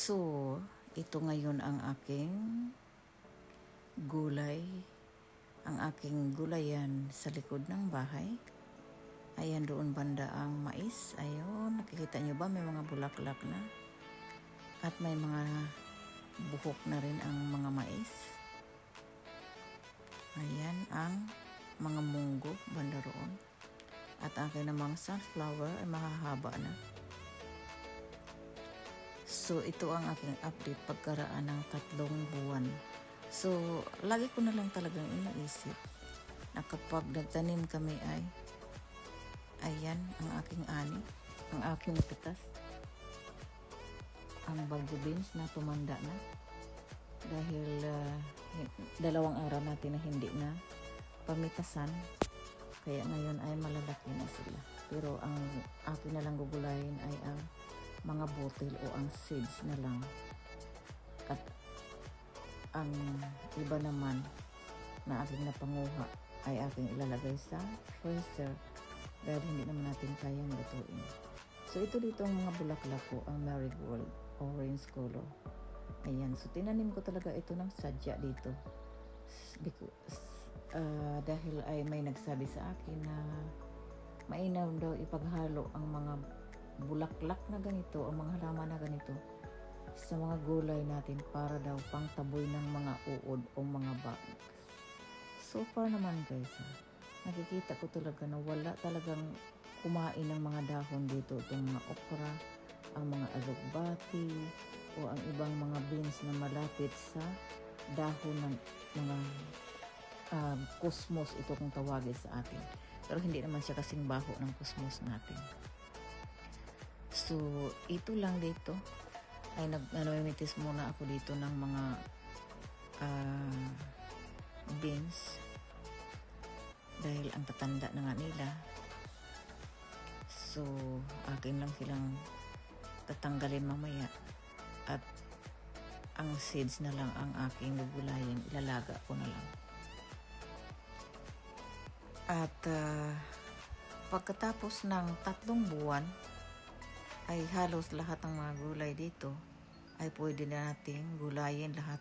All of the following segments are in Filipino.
So, ito ngayon ang aking gulay. Ang aking gulayan sa likod ng bahay. Ayan doon banda ang mais. Ayun, nakikita nyo ba may mga bulaklak na? At may mga buhok na rin ang mga mais. Ayan ang mga munggo banda roon. At aking namang sunflower ay mahahaba na. So, ito ang aking update pagkaraan ng 3 buwan. So, lagi ko na lang talagang iniisip na kapag nagtanim kami ay ayan ang aking ani, ang aking pitas, ang bagyo beans na tumanda na dahil 2 araw natin na hindi na pamitasan, kaya ngayon ay malalaki na sila. Pero ang akin na lang gugulayin ay ang mga butil o ang seeds na lang, at ang iba naman na aking napanguha ay aking ilalagay sa freezer dahil hindi naman natin kayang lutuin. So ito dito ang mga bulaklak ko, ang marigold orange color. Ayan, so tinanim ko talaga ito ng sadya dito because dahil ay may nagsabi sa akin na mainam daw ipaghalo ang mga bulaklak na ganito, ang mga halaman na ganito sa mga gulay natin para daw pangtaboy ng mga uod o mga bugs. So far naman guys, nakikita ko talaga na wala talagang kumain ng mga dahon dito, itong mga okra, ang mga alugbati o ang ibang mga beans na malapit sa dahon ng mga cosmos, ito kung tawagin sa atin. Pero hindi naman siya kasing baho ng cosmos natin. So, ito lang dito ay namimitis muna ako dito ng mga beans dahil ang tatanda na nga nila. So, akin lang silang tatanggalin mamaya at ang seeds na lang ang aking gugulayin, ilalaga ko na lang. At pagkatapos ng 3 buwan ay halos lahat ng mga gulay dito ay pwede na nating gulayin lahat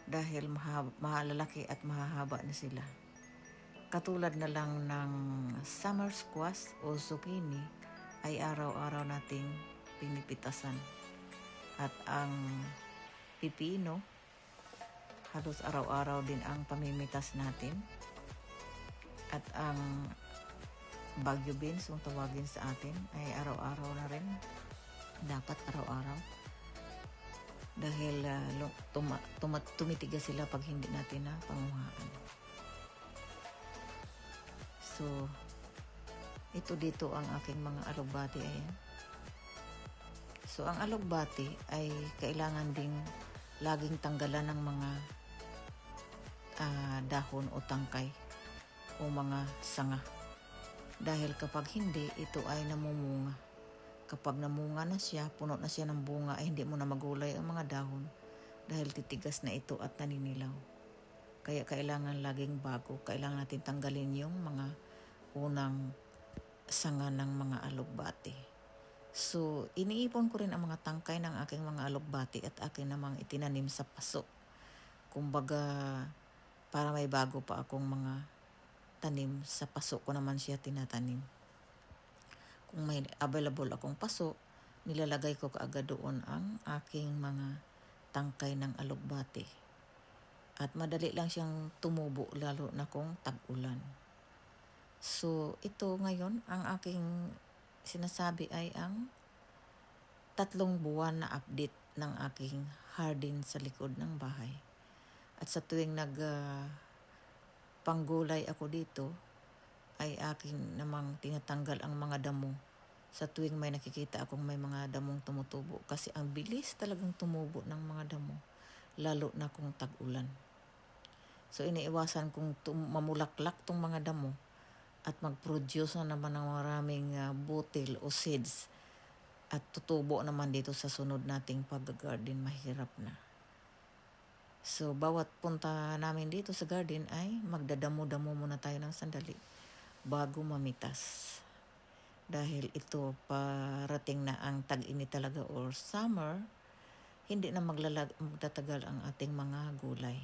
dahil mahalalaki at mahahaba na sila. Katulad na lang ng summer squash o zucchini ay araw-araw nating pinipitasan. At ang pipino, halos araw-araw din ang pamimitas natin. At ang bagyo beans, kung tawagin sa atin, ay araw-araw na rin. Dapat araw-araw. Dahil tumitigas sila pag hindi natin na panguhaan. So, ito dito ang aking mga alugbati. Ayan. So, ang alugbati ay kailangan ding laging tanggalan ng mga dahon o tangkay o mga sanga. Dahil kapag hindi, ito ay namumunga. Kapag namunga na siya, puno na siya ng bunga, ay hindi mo na magulay ang mga dahon dahil titigas na ito at naninilaw. Kaya kailangan laging bago. Kailangan natin tanggalin yung mga unang sanga ng mga alugbati. So, iniipon ko rin ang mga tangkay ng aking mga alugbati at akin namang itinanim sa paso. Kumbaga, para may bago pa akong mga tanim, sa paso ko naman siya tinatanim. Kung may available akong paso, nilalagay ko kaagad doon ang aking mga tangkay ng alugbati. At madali lang siyang tumubo lalo na kung tag-ulan. So, ito ngayon, ang aking sinasabi ay ang 3 buwan na update ng aking garden sa likod ng bahay. At sa tuwing panggulay ako dito, ay aking namang tinatanggal ang mga damo. Sa tuwing may nakikita akong may mga damong tumutubo. Kasi ang bilis talagang tumubo ng mga damo, lalo na kung tag-ulan. So, iniiwasan kong mamulaklak tong mga damo at mag-produce na naman ng maraming butil o seeds at tutubo naman dito sa sunod nating pag-garden, mahirap na. So, bawat punta namin dito sa garden ay magdadamo-damo muna tayo ng sandali bago mamitas. Dahil ito parating na ang tag-init talaga or summer, hindi na magtatagal ang ating mga gulay.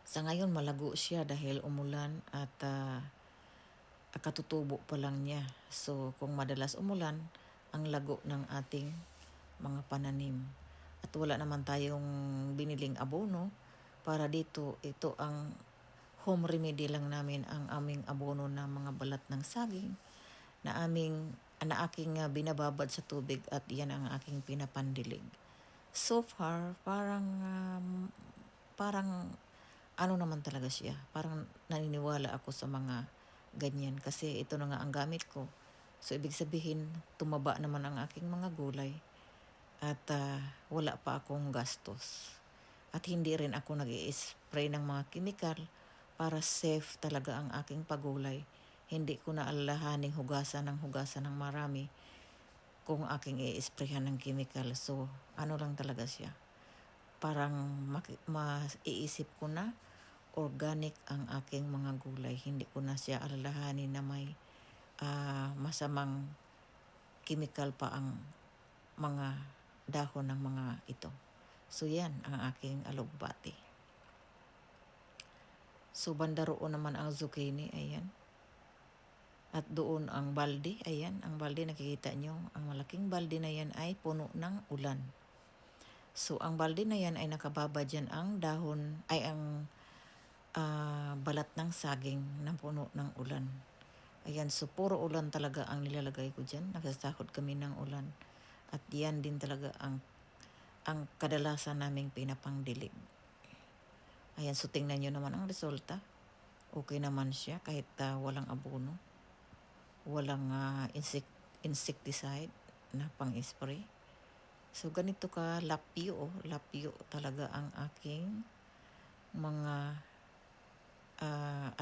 Sa ngayon malago siya dahil umulan at katutubo pa lang niya. So kung madalas umulan, ang lago ng ating mga pananim. At wala naman tayong biniling abono para dito. Ito ang home remedy lang namin, ang aming abono na mga balat ng saging na aking binababad sa tubig at yan ang aking pinapandilig. So far, parang ano naman talaga siya. Parang naniniwala ako sa mga ganyan kasi ito na nga ang gamit ko. So ibig sabihin, tumaba naman ang aking mga gulay at wala pa akong gastos. At hindi rin ako nag-i-spray ng mga chemical para safe talaga ang aking pagulay. Hindi ko na alalahaning hugasan ng marami kung aking i-sprayhan ng chemical. So ano lang talaga siya. Parang maiisip ko na organic ang aking mga gulay. Hindi ko na siya alalahanin na may masamang chemical pa ang mga dahon ng mga ito. So yan ang aking alugbati. So banda roon naman ang zucchini, ayan. At doon ang balde, ayan, ang balde nakikita nyo, ang malaking balde na yan ay puno ng ulan. So ang balde na yan ay nakababa dyan ang dahon, ay ang balat ng saging na puno ng ulan. Ayan, so puro ulan talaga ang nilalagay ko dyan. Nagsasahod kami ng ulan. At yan din talaga ang kadalasan naming pinapangdilig. Ayan, so tingnan nyo naman ang resulta. Okay naman siya kahit walang abono. Walang insecticide na pang-spray. So ganito ka lapyo talaga ang aking mga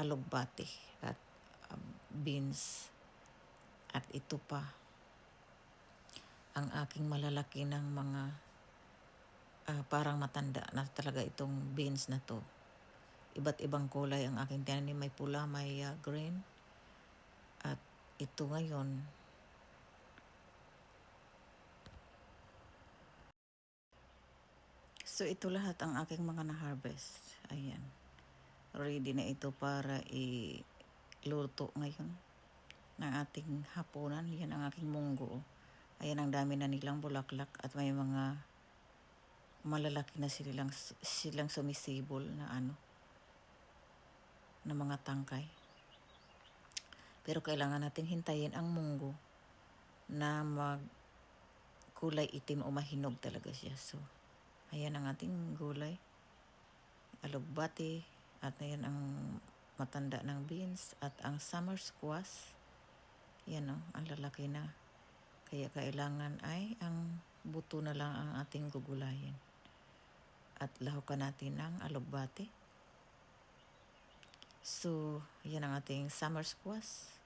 alugbati at beans. At ito pa ang aking malalaki ng mga parang matanda na talaga itong beans na to. Iba't ibang kulay ang aking tinanim, may pula, may green. At ito ngayon so ito lahat ang aking mga na-harvest. Ayan, ready na ito para iluto ngayon ng ating hapunan. Yan ang aking munggo. Ayan, ang dami na nilang bulaklak at may mga malalaki na silang sumisibol na na mga tangkay. Pero kailangan natin hintayin ang munggo na kulay itim o mahinog talaga siya. So ayan ang ating gulay, alugbati, at ayan ang matanda ng beans at ang summer squash. Yan ang lalaki na. Kaya kailangan ay ang buto na lang ang ating gugulayin. At lahukan natin ng alugbati. So yan ang ating summer squash.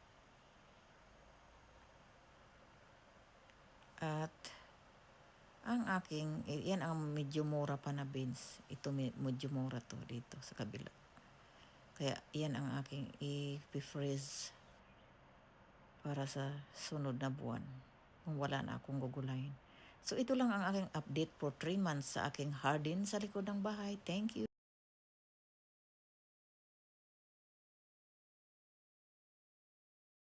At ang aking, yan ang medyo mura pa na beans. Ito medyo mura to dito sa kabila. Kaya yan ang aking i-freeze para sa sunod na buwan kung wala na akong gugulayin. So ito lang ang aking update for 3 months sa aking harden sa likod ng bahay. Thank you.